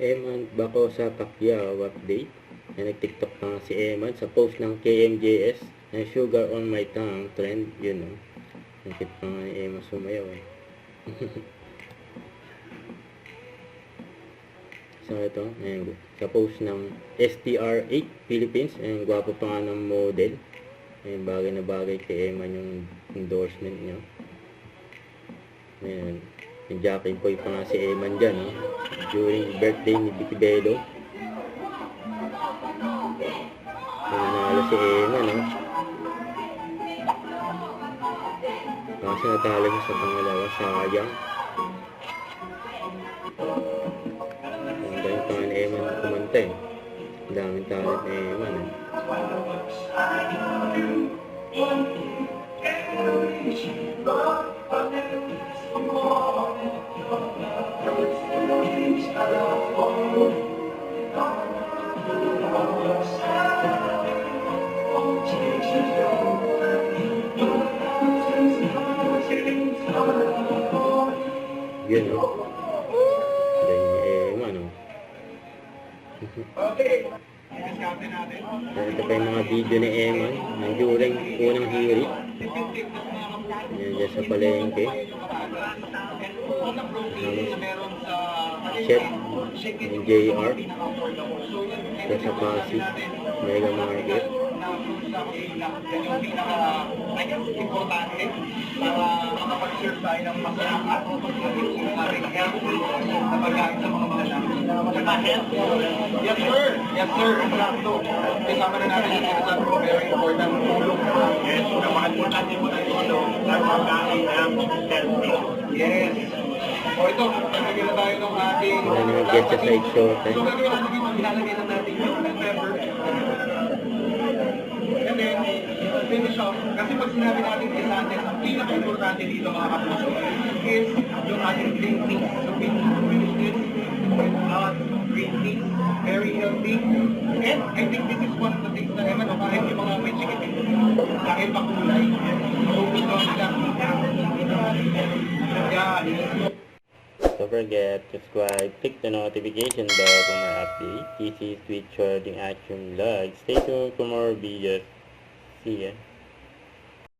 Eman Bacosa Pacquiao update. Nag-TikTok pa nga si Eman sa post ng KMJS na Sugar on My Tongue trend. Yun o. Nakit pa nga ni Eman sumayaw eh. So ito, ayan, sa post ng STR8 Philippines. Ayan, gwapo pa nga ng model. Ayan, bagay na bagay kay Eman yung endorsement niya. Ayan. Yung Jackie Boy pa nga si Eman dyan, no? During birthday ni Vicky Bello. Nanalo si Eman, no? Kasi natalo siya sa pangalawa, sayang. Ang galing pa nga ni Eman kumanta, eh. Ang daming talent ni Eman, eh. Yun o. Galing ni Eman o. Ito pa yung mga video ni Eman during unang hearing. Yan dyan sa palengke. Chef yung JR sa Pasig Mega Market. Importante para makapag-serve tayo ng masarap na pagkain sa mga malalaki. Yes sir! Yes sir! Exacto. Kasama na natin yung sinasabi very important tulong. Yes, napaka-importante mo na yung pagkain ng healthy. Yes. So ito, nagagay na tayo ng ating... Nag-get sa side shot eh. So gagawin natin dito, ilalagay na natin yung pepper. And then, finish off. Kasi pag sinabi natin isates, ang pinaka-importante dito mga kapuso is yung ating green tea. So we finish this without green tea. Very healthy. And I think this is one of the things na naman, kahit yung mga may chicken dahil pa kulay. So gusto nila. Yeah. Don't forget to subscribe, click the notification bell for more updates. This is Twitch Trading Action Vlog. Stay tuned for more videos. See ya.